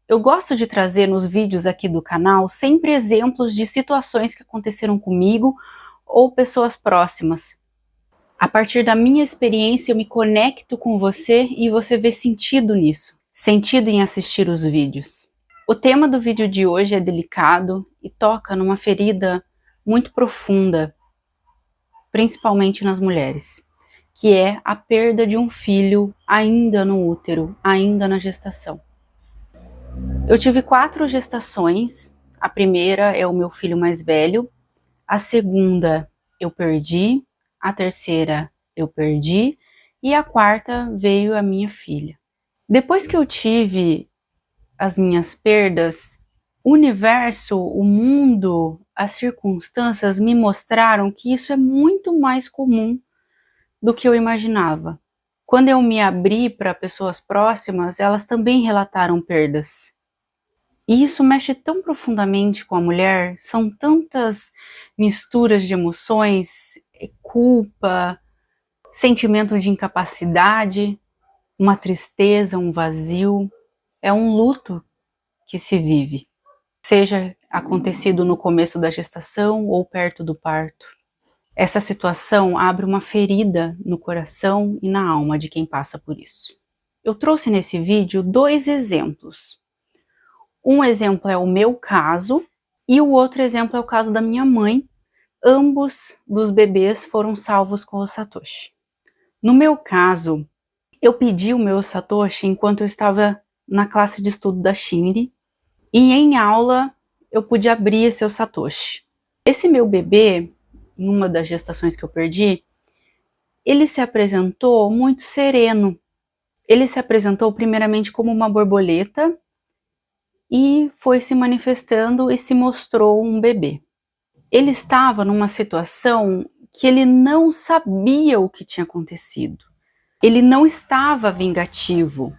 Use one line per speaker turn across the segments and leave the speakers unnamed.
Eu gosto de trazer nos vídeos aqui do canal sempre exemplos de situações que aconteceram comigo ou pessoas próximas. A partir da minha experiência eu me conecto com você e você vê sentido nisso, sentido em assistir os vídeos. O tema do vídeo de hoje é delicado e toca numa ferida muito profunda, principalmente nas mulheres, que é a perda de um filho ainda no útero, ainda na gestação. Eu tive 4 gestações. A primeira é o meu filho mais velho, a segunda eu perdi, a terceira eu perdi e a quarta veio a minha filha. Depois que eu tive as minhas perdas, o universo, o mundo, as circunstâncias me mostraram que isso é muito mais comum do que eu imaginava. Quando eu me abri para pessoas próximas, elas também relataram perdas. E isso mexe tão profundamente com a mulher, são tantas misturas de emoções, culpa, sentimento de incapacidade, uma tristeza, um vazio, é um luto que se vive, seja acontecido no começo da gestação ou perto do parto. Essa situação abre uma ferida no coração e na alma de quem passa por isso. Eu trouxe nesse vídeo 2 exemplos. Um exemplo é o meu caso e o outro exemplo é o caso da minha mãe. Ambos dos bebês foram salvos com o Satoshi. No meu caso, eu pedi o meu Satoshi enquanto eu estava na classe de estudo da Shinri e em aula eu pude abrir esse Satoshi. Esse meu bebê, em uma das gestações que eu perdi, ele se apresentou muito sereno. Ele se apresentou primeiramente como uma borboleta e foi se manifestando e se mostrou um bebê. Ele estava numa situação que ele não sabia o que tinha acontecido. Ele não estava vingativo,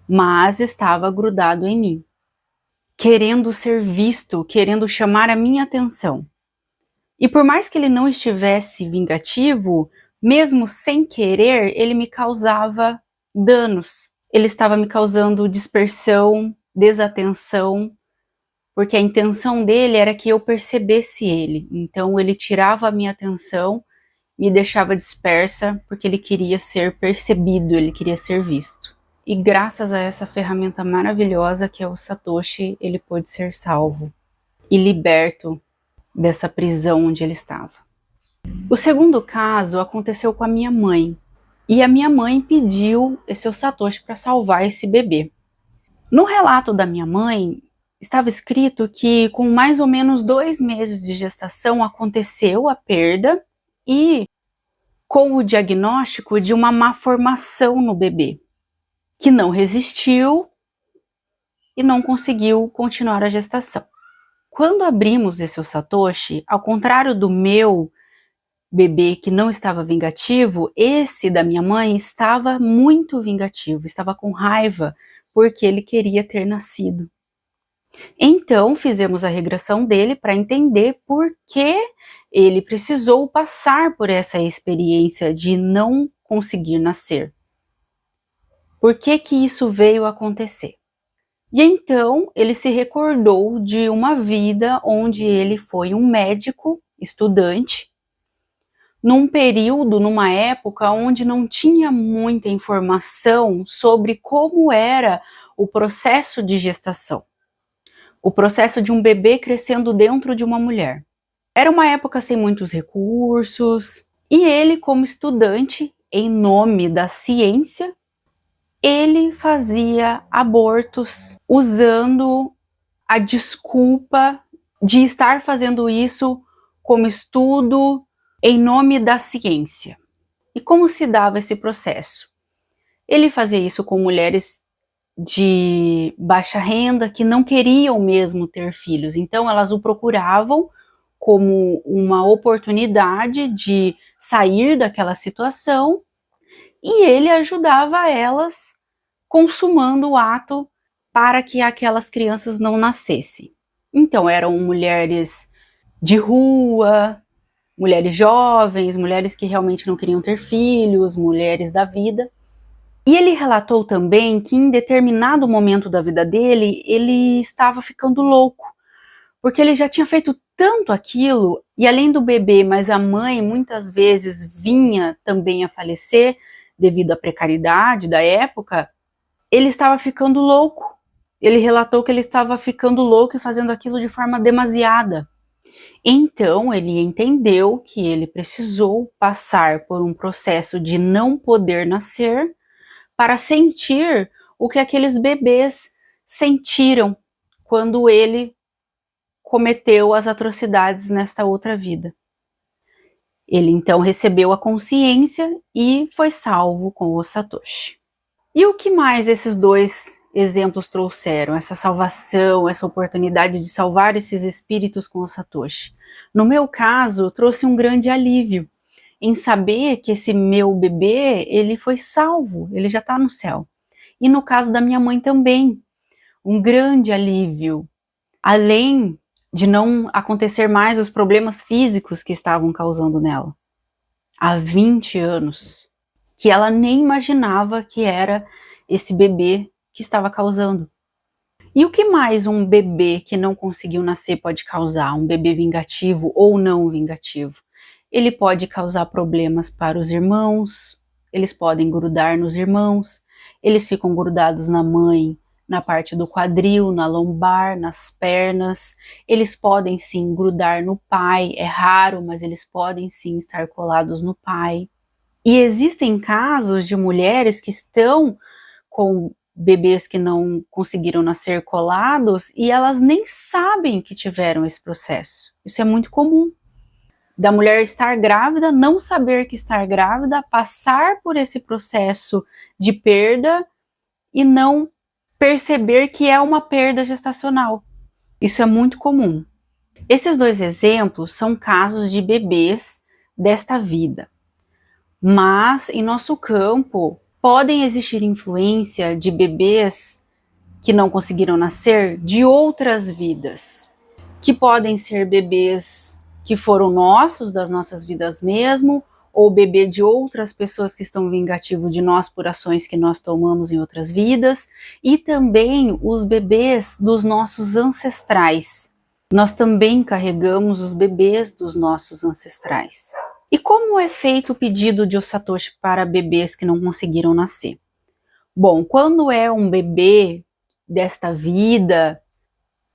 mas estava grudado em mim, querendo ser visto, querendo chamar a minha atenção. E por mais que ele não estivesse vingativo, mesmo sem querer, ele me causava danos. Ele estava me causando dispersão, desatenção, porque a intenção dele era que eu percebesse ele. Então ele tirava a minha atenção, me deixava dispersa, porque ele queria ser percebido, ele queria ser visto. E graças a essa ferramenta maravilhosa que é o Satoshi, ele pôde ser salvo e liberto dessa prisão onde ele estava. O segundo caso aconteceu com a minha mãe. E a minha mãe pediu esse Satoshi para salvar esse bebê. No relato da minha mãe, estava escrito que com mais ou menos 2 meses de gestação aconteceu a perda e com o diagnóstico de uma má formação no bebê, que não resistiu e não conseguiu continuar a gestação. Quando abrimos esse Satoshi, ao contrário do meu bebê que não estava vingativo, esse da minha mãe estava muito vingativo, estava com raiva porque ele queria ter nascido. Então fizemos a regressão dele para entender por que ele precisou passar por essa experiência de não conseguir nascer. Por que que isso veio acontecer? E então ele se recordou de uma vida onde ele foi um médico, estudante, num período, numa época onde não tinha muita informação sobre como era o processo de gestação, o processo de um bebê crescendo dentro de uma mulher. Era uma época sem muitos recursos, e ele, como estudante, em nome da ciência, ele fazia abortos usando a desculpa de estar fazendo isso como estudo em nome da ciência. E como se dava esse processo? Ele fazia isso com mulheres de baixa renda que não queriam mesmo ter filhos, então elas o procuravam como uma oportunidade de sair daquela situação e ele ajudava elas consumando o ato para que aquelas crianças não nascessem. Então eram mulheres de rua, mulheres jovens, mulheres que realmente não queriam ter filhos, mulheres da vida. E ele relatou também que em determinado momento da vida dele, ele estava ficando louco, porque ele já tinha feito tanto aquilo, e além do bebê, mas a mãe muitas vezes vinha também a falecer devido à precariedade da época, ele estava ficando louco. Ele relatou que ele estava ficando louco e fazendo aquilo de forma demasiada. Então ele entendeu que ele precisou passar por um processo de não poder nascer para sentir o que aqueles bebês sentiram quando ele cometeu as atrocidades nesta outra vida. Ele então recebeu a consciência e foi salvo com o Satoshi. E o que mais esses dois exemplos trouxeram? Essa salvação, essa oportunidade de salvar esses espíritos com o Satoshi. No meu caso, trouxe um grande alívio em saber que esse meu bebê, ele foi salvo, ele já está no céu. E no caso da minha mãe também, um grande alívio. Além de não acontecer mais os problemas físicos que estavam causando nela. Há 20 anos. Que ela nem imaginava que era esse bebê que estava causando. E o que mais um bebê que não conseguiu nascer pode causar? Um bebê vingativo ou não vingativo? Ele pode causar problemas para os irmãos, eles podem grudar nos irmãos, eles ficam grudados na mãe, na parte do quadril, na lombar, nas pernas. Eles podem sim grudar no pai, é raro, mas eles podem sim estar colados no pai. E existem casos de mulheres que estão com bebês que não conseguiram nascer colados e elas nem sabem que tiveram esse processo. Isso é muito comum. Da mulher estar grávida, não saber que está grávida, passar por esse processo de perda e não perceber que é uma perda gestacional. Isso é muito comum. Esses dois exemplos são casos de bebês desta vida. Mas em nosso campo podem existir influência de bebês que não conseguiram nascer de outras vidas, que podem ser bebês que foram nossos, das nossas vidas mesmo, ou bebê de outras pessoas que estão vingativos de nós por ações que nós tomamos em outras vidas, e também os bebês dos nossos ancestrais. Nós também carregamos os bebês dos nossos ancestrais. E como é feito o pedido de Satoshi para bebês que não conseguiram nascer? Bom, quando é um bebê desta vida,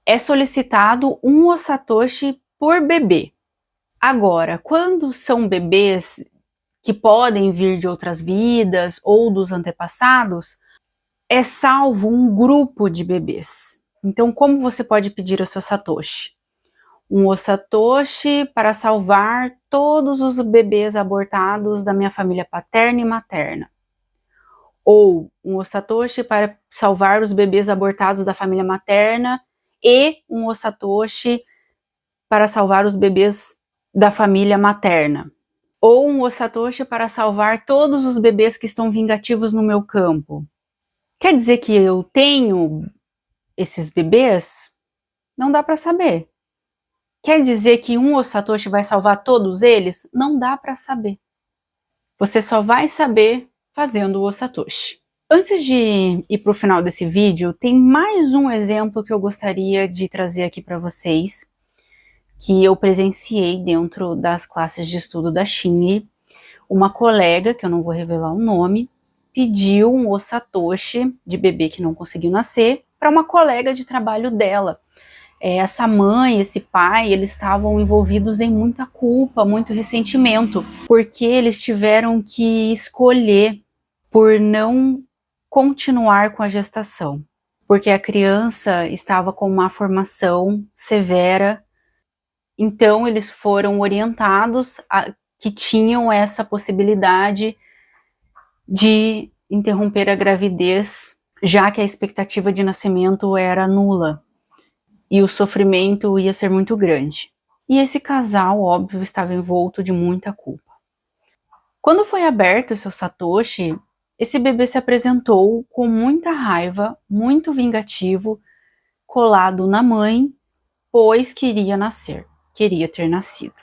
é solicitado um Satoshi por bebê. Agora, quando são bebês que podem vir de outras vidas ou dos antepassados, é salvo um grupo de bebês. Então, como você pode pedir o seu Satoshi? Um Satoshi para salvar todos os bebês abortados da minha família paterna e materna. Ou um Satoshi para salvar os bebês abortados da família materna e um Satoshi para salvar os bebês da família materna. Ou um Satoshi para salvar todos os bebês que estão vingativos no meu campo. Quer dizer que eu tenho esses bebês? Não dá para saber. Quer dizer que um Satoshi vai salvar todos eles? Não dá para saber. Você só vai saber fazendo o Satoshi. Antes de ir para o final desse vídeo, tem mais um exemplo que eu gostaria de trazer aqui para vocês, que eu presenciei dentro das classes de estudo da Shinri. Uma colega, que eu não vou revelar o nome, pediu um Satoshi de bebê que não conseguiu nascer para uma colega de trabalho dela. Essa mãe, esse pai, eles estavam envolvidos em muita culpa, muito ressentimento, porque eles tiveram que escolher por não continuar com a gestação, porque a criança estava com uma formação severa. Então eles foram orientados que tinham essa possibilidade de interromper a gravidez, já que a expectativa de nascimento era nula e o sofrimento ia ser muito grande. E esse casal, óbvio, estava envolto de muita culpa. Quando foi aberto o seu Satoshi, esse bebê se apresentou com muita raiva, muito vingativo, colado na mãe, pois queria ter nascido.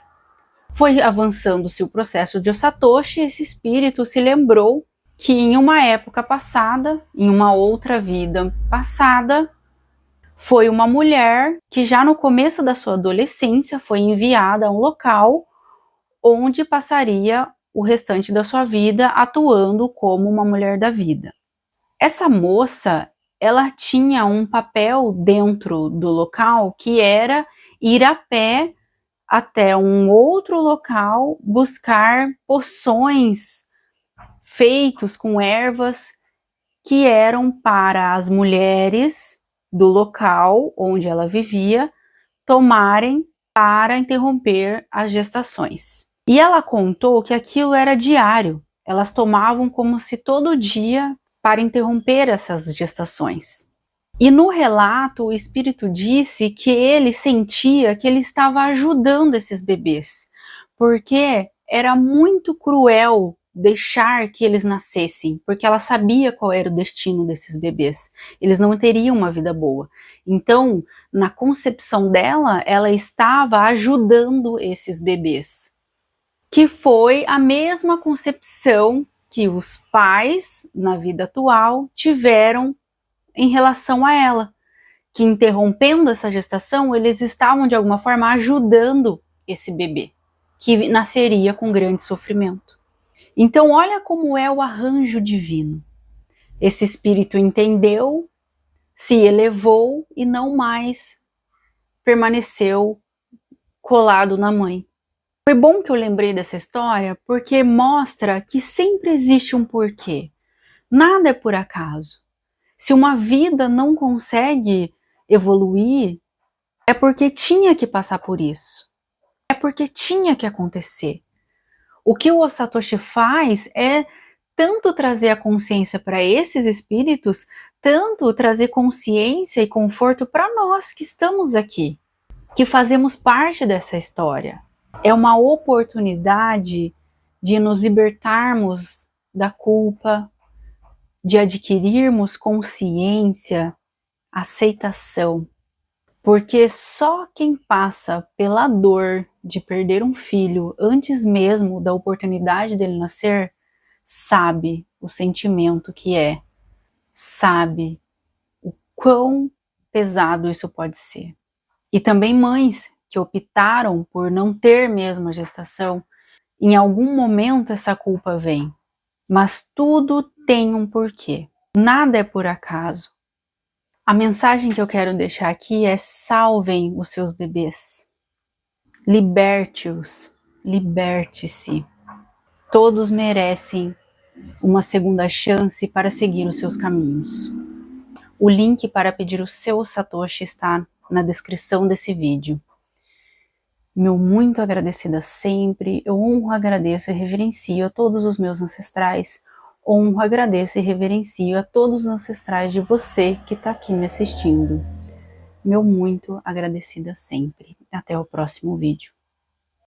Foi avançando-se o processo de Satoshi, esse espírito se lembrou que em uma época passada, em uma outra vida passada, foi uma mulher que já no começo da sua adolescência foi enviada a um local onde passaria o restante da sua vida atuando como uma mulher da vida. Essa moça, ela tinha um papel dentro do local que era ir a pé até um outro local buscar poções feitos com ervas que eram para as mulheres do local onde ela vivia tomarem para interromper as gestações. E ela contou que aquilo era diário, elas tomavam como se todo dia para interromper essas gestações. E no relato, o espírito disse que ele sentia que ele estava ajudando esses bebês, porque era muito cruel deixar que eles nascessem, porque ela sabia qual era o destino desses bebês. Eles não teriam uma vida boa. Então, na concepção dela, ela estava ajudando esses bebês, que foi a mesma concepção que os pais, na vida atual, tiveram em relação a ela, que interrompendo essa gestação, eles estavam de alguma forma ajudando esse bebê, que nasceria com grande sofrimento. Então olha como é o arranjo divino. Esse espírito entendeu, se elevou e não mais permaneceu colado na mãe. Foi bom que eu lembrei dessa história porque mostra que sempre existe um porquê. Nada é por acaso. Se uma vida não consegue evoluir, é porque tinha que passar por isso. É porque tinha que acontecer. O que o Satoshi faz é tanto trazer a consciência para esses espíritos, tanto trazer consciência e conforto para nós que estamos aqui, que fazemos parte dessa história. É uma oportunidade de nos libertarmos da culpa, de adquirirmos consciência, aceitação. Porque só quem passa pela dor de perder um filho antes mesmo da oportunidade dele nascer, sabe o sentimento que é, sabe o quão pesado isso pode ser. E também mães que optaram por não ter mesmo a gestação, em algum momento essa culpa vem. Mas tudo tem um porquê. Nada é por acaso. A mensagem que eu quero deixar aqui é: salvem os seus bebês. Liberte-os. Liberte-se. Todos merecem uma segunda chance para seguir os seus caminhos. O link para pedir o seu Satoshi está na descrição desse vídeo. Meu muito agradecida sempre. Eu honro, agradeço e reverencio a todos os meus ancestrais. Honro, agradeço e reverencio a todos os ancestrais de você que está aqui me assistindo. Meu muito agradecida sempre. Até o próximo vídeo.